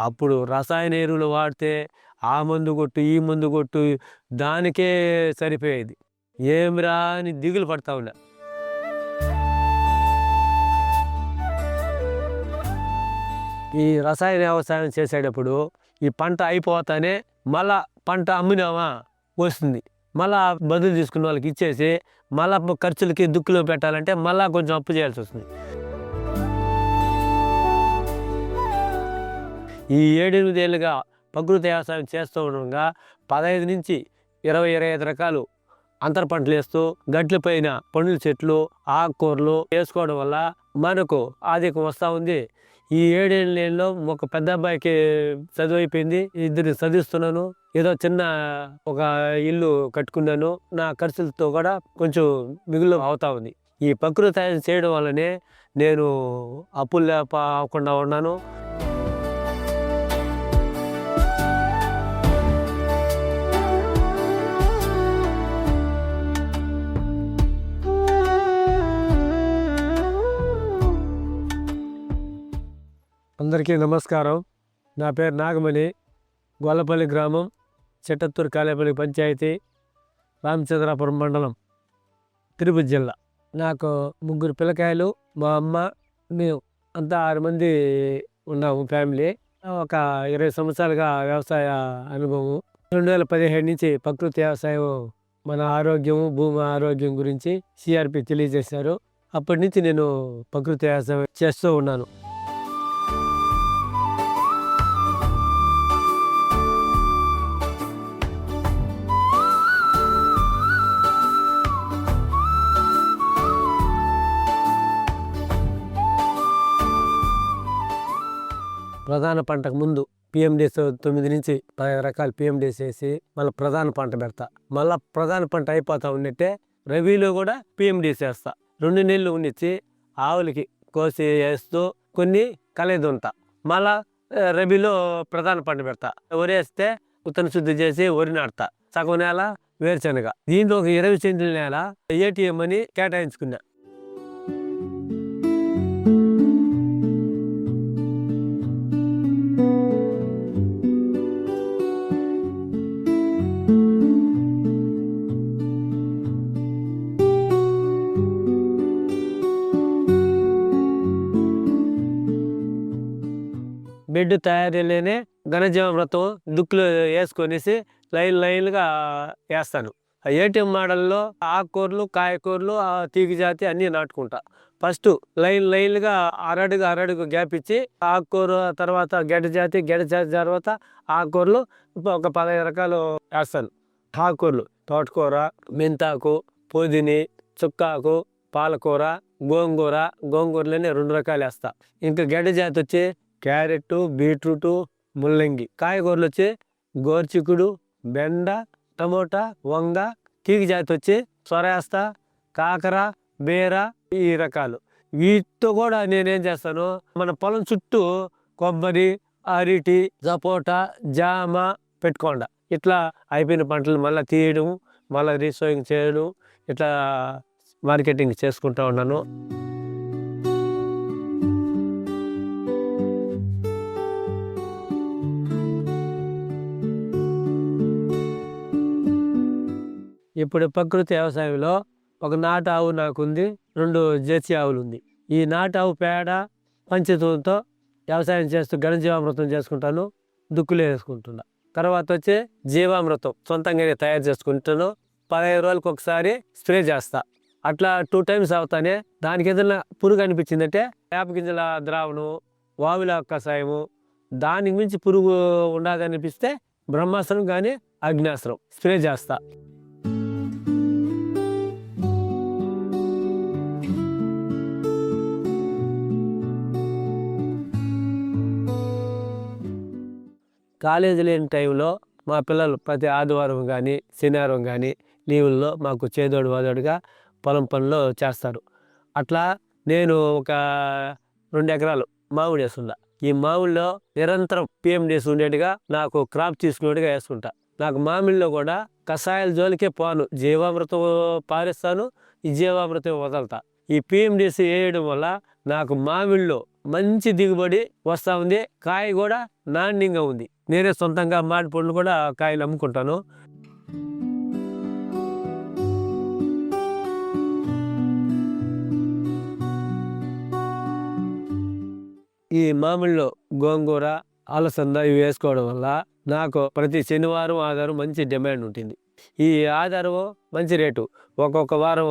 అప్పుడు రసాయన ఎరువులు వాడితే ఆ మందు కొట్టు ఈ మందు కొట్టు దానికే సరిపోయేది. ఏమిరా అని దిగులు పడతా ఉన్నా. ఈ రసాయన వ్యవసాయం చేసేటప్పుడు ఈ పంట అయిపోతానే మళ్ళా పంట అమ్మినామా వస్తుంది, మళ్ళా బదులు తీసుకున్న వాళ్ళకి ఇచ్చేసి మళ్ళా ఖర్చులకి దుక్కులో పెట్టాలంటే మళ్ళా కొంచెం అప్పు చేయాల్సి వస్తుంది. ఈ 7-8 ఏళ్ళుగా ప్రకృతి వ్యవసాయం చేస్తూ ఉండగా 15 నుంచి 20-25 రకాలు అంతర పంటలు వేస్తూ గట్ల పైన పండ్ల చెట్లు ఆకుకూరలు వేసుకోవడం వల్ల మనకు ఆదాయం వస్తూ ఉంది. ఈ 7-8 ఏళ్ళలో ఒక పెద్ద అబ్బాయికి చదువు అయిపోయింది, 2 చదివిస్తున్నాను, ఏదో చిన్న ఒక ఇల్లు కట్టుకున్నాను, నా ఖర్చులతో కూడా కొంచెం మిగులు అవుతా ఉంది. ఈ ప్రకృతి వ్యవసాయం చేయడం వల్లనే నేను అప్పులు అవ్వకుండా ఉన్నాను. అందరికీ నమస్కారం. నా పేరు నాగమణి, గొల్లపల్లి గ్రామం, చెట్టత్తూరు కాలేపల్లి పంచాయతీ, రామచంద్రాపురం మండలం, తిరుపతి జిల్లా. నాకు 3 పిల్లకాయలు, మా అమ్మ, మేము అంతా 6 మంది ఉన్నాము ఫ్యామిలీ. ఒక 20 సంవత్సరాలుగా వ్యవసాయ అనుభవం. 2017 నుంచి ప్రకృతి వ్యవసాయం మన ఆరోగ్యం భూమి ఆరోగ్యం గురించి సిఆర్పి తెలియజేశారు. అప్పటి నుంచి నేను ప్రకృతి వ్యవసాయం చేస్తూ ఉన్నాను. ప్రధాన పంటకు ముందు పిఎండిఎస్ 9 నుంచి 10 రకాల పిఎండిఎస్ వేసి మళ్ళీ ప్రధాన పంట పెడతా. మళ్ళీ ప్రధాన పంట అయిపోతా ఉన్నట్టే రబీలో కూడా పిఎండిఎస్ వేస్తా. 2 నెలలు ఉన్నిచ్చి ఆవులకి కోసి వేస్తూ కొన్ని కలయిదుంటా. మళ్ళా రబీలో ప్రధాన పంట పెడతా. వరి వేస్తే ఉత్తన శుద్ధి చేసి వరి నాటుతా. సగం నేల వేరుశనగ. దీంట్లో ఒక 20 సెంట్ల నేల ఏటీఎం అని కేటాయించుకున్నా. బెడ్ తయారీలోనే ఘనజీవామృతం దుక్కులు వేసుకొనేసి లైన్లుగా వేస్తాను. ఏటీఎం మోడల్లో ఆకుకూరలు కాయకూరలు తీగ జాతి అన్నీ నాటుకుంటా. ఫస్ట్ లైన్లుగా అరడుగు గ్యాప్ ఇచ్చి ఆకుకూర తర్వాత గెడ్డ జాతి తర్వాత ఆకుకూరలు ఒక 15 రకాలు వేస్తాను. ఆకుకూరలు తోటకూర, మెంతాకు, పుదీని, చుక్కాకు, పాలకూర, గోంగూరలోనే 2 రకాలు వేస్తా. ఇంకా గెడ్డ జాతి వచ్చి క్యారెట్, బీట్రూట్, ముల్లంగి. కాయగూరలు వచ్చి గోర్చికుడు, బెండ, టమోటా, వంగ. తీగ జాతి వచ్చి సొరేస్తా, కాకర, బీర, ఈ రకాలు. వీటితో కూడా నేనేం చేస్తాను, మన పొలం చుట్టూ కొబ్బరి, అరటి, సపోటా, జామ పెట్టుకోండా. ఇట్లా అయిపోయిన పంటలు మళ్ళీ తీయడం, మళ్ళీ రీసోయింగ్ చేయడం, ఇట్లా మార్కెటింగ్ చేసుకుంటూ ఉన్నాను. ఇప్పుడు ప్రకృతి వ్యవసాయంలో ఒక నాటు ఆవు నాకుంది, 2 జెర్సీ ఆవులు ఉంది. ఈ నాటు ఆవు పేడ పంచతంతో వ్యవసాయం చేస్తూ ఘనజీవామృతం చేసుకుంటాను, దుక్కులు వేసుకుంటున్నా. తర్వాత వచ్చి జీవామృతం సొంతంగానే తయారు చేసుకుంటాను. 15 రోజులకు ఒకసారి స్ప్రే చేస్తా. అట్లా 2 టైమ్స్ అవుతానే. దానికి ఏదైనా పురుగు అనిపించిందంటే వేప గింజల ద్రావణం, వావిల కషాయము, దానికి మించి పురుగు ఉండదనిపిస్తే బ్రహ్మాస్త్రం కానీ అగ్నాస్త్రం స్ప్రే చేస్తా. కాలేజీ లేని టైంలో మా పిల్లలు ప్రతి ఆదివారం కానీ శనివారం కానీ లీవుల్లో మాకు చేదోడు వాదోడుగా పొలం పనిలో చేస్తారు. అట్లా నేను ఒక 2 ఎకరాలు మామిడి వేస్తుందా. ఈ మామిడిలో నిరంతరం పిఎండిఎస్ ఉండేట్టుగా నాకు క్రాప్ తీసుకునేట్టుగా వేసుకుంటా. నాకు మామిడిలో కూడా కషాయాల జోలికే పోను, జీవామృతం పారిస్తాను, ఈ జీవామృతం వదలుతా. ఈ పిఎండిఎస్ వేయడం వల్ల నాకు మామిడిలో మంచి దిగుబడి వస్తూ ఉంది. కాయ కూడా నాణ్యంగా ఉంది. నేనే సొంతంగా మామిడి పండ్లు కూడా కాయలు అమ్ముకుంటాను. ఈ మామిడిలో గోంగూర, అలసంద ఇవి వేసుకోవడం వల్ల నాకు ప్రతి శనివారం ఆధారం మంచి డిమాండ్ ఉంటుంది. ఈ ఆధారం మంచి రేటు. ఒక్కొక్క వారం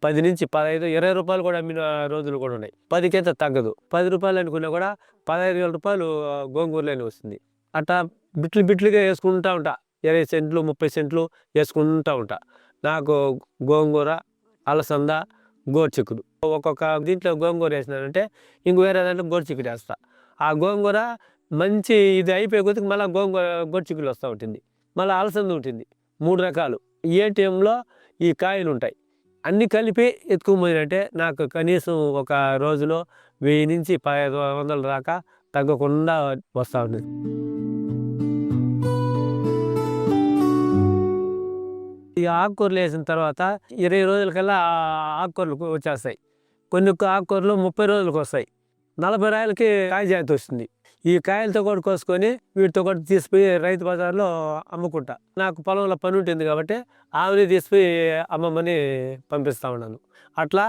10 నుంచి 15, 20 రూపాయలు కూడా అమ్మిన రోజులు కూడా ఉన్నాయి. 10కి తగ్గదు. 10 రూపాయలు అనుకున్నా కూడా 15,000 రూపాయలు గోంగూరలోనే వస్తుంది. అట్లా బిట్లుగా వేసుకుంటూ ఉంటా. 20 సెంట్లు 30 సెంట్లు వేసుకుంటూ ఉంటా. నాకు గోంగూర, అలసంద, గోరుచిక్కుడు ఒక్కొక్క దీంట్లో గోంగూర వేసినానంటే ఇంక వేరే దాంట్లో గోరుచిక్కుడు వేస్తా. ఆ గోంగూర మంచి ఇది అయిపోయే కొద్దికి మళ్ళీ గోరుచిక్కుడు వస్తూ ఉంటుంది. మళ్ళీ అలసంద ఉంటుంది. 3 రకాలు ఏటీఎంలో ఈ కాయలు ఉంటాయి. అన్నీ కలిపి ఎత్తుకుపోయినంటే నాకు కనీసం ఒక రోజులో 1000 నుంచి 1500 దాకా తగ్గకుండా వస్తూ ఉంటుంది. ఈ ఆకుకూరలు వేసిన తర్వాత 20 రోజులకల్లా ఆకుకూరలు వచ్చేస్తాయి. కొన్ని ఆకుకూరలు 30 రోజులకు వస్తాయి. 40 రాయలకి కాయ జాతి వస్తుంది. ఈ కాయలతో కూడా కోసుకొని వీటితో కూడా తీసిపోయి రైతు బజార్లో అమ్ముకుంటా. నాకు పొలంలో పని ఉంటుంది కాబట్టి ఆవిడ తీసిపోయి అమ్మమ్మని పంపిస్తూ ఉన్నాను. అట్లా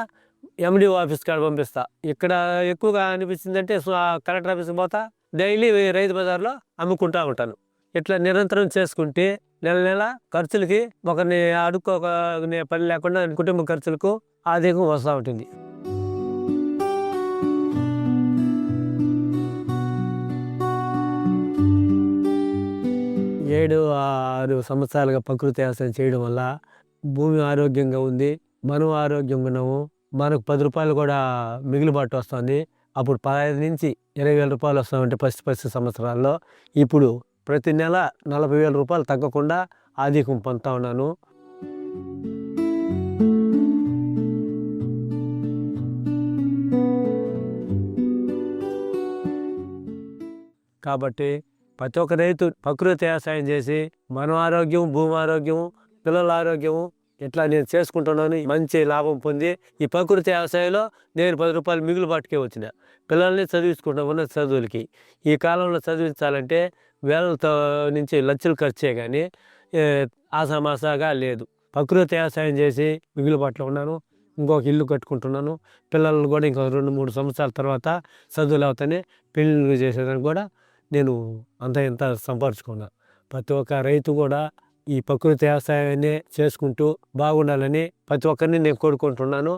ఎండిఓ ఆఫీస్ కాడ పంపిస్తా. ఇక్కడ ఎక్కువగా అనిపించిందంటే కలెక్టర్ ఆఫీస్కి పోతా, డైలీ రైతు బజార్లో అమ్ముకుంటూ ఉంటాను. ఇట్లా నిరంతరం చేసుకుంటే నెల ఖర్చులకి ఒకరిని అడుక్కోనే పని లేకుండా కుటుంబ ఖర్చులకు ఆదాయం వస్తూ ఉంటుంది. 7-6 సంవత్సరాలుగా ప్రకృతి వ్యవసాయం చేయడం వల్ల భూమి ఆరోగ్యంగా ఉంది, మనం ఆరోగ్యంగా ఉన్నాము. మనకు 10 రూపాయలు కూడా మిగులుబాటు వస్తుంది. అప్పుడు 15 నుంచి 20,000 రూపాయలు వస్తామంటే ఫస్ట్ సంవత్సరాల్లో. ఇప్పుడు ప్రతి నెల 40,000 రూపాయలు తగ్గకుండా ఆదాయం పొందుతూ ఉన్నాను. కాబట్టి ప్రతి ఒక్క రైతు ప్రకృతి వ్యవసాయం చేసి మన ఆరోగ్యం, భూమి ఆరోగ్యం, పిల్లల ఆరోగ్యము ఇట్లా నేను చేసుకుంటున్నాను. మంచి లాభం పొంది ఈ ప్రకృతి వ్యవసాయంలో నేను 10 రూపాయలు మిగులుబాటుకే వచ్చిన. పిల్లల్ని చదివించుకుంటాం ఉన్న చదువులకి. ఈ కాలంలో చదివించాలంటే వేలతో నుంచి లక్షలు ఖర్చే కానీ ఆసామాసాగా లేదు. ప్రకృతి వ్యవసాయం చేసి మిగులుబాటులో ఉన్నాను. ఇంకొక ఇల్లు కట్టుకుంటున్నాను. పిల్లలు కూడా ఇంకో 2-3 సంవత్సరాల తర్వాత చదువులు అవుతానే పెళ్ళిళ్ళు చేసేదానికి కూడా నేను ఇంత సంపాదించుకున్నా. ప్రతి ఒక్క రైతు కూడా ఈ ప్రకృతి వ్యవసాయాన్ని చేసుకుంటూ బాగుండాలని ప్రతి ఒక్కరిని నేను కోరుకుంటున్నాను.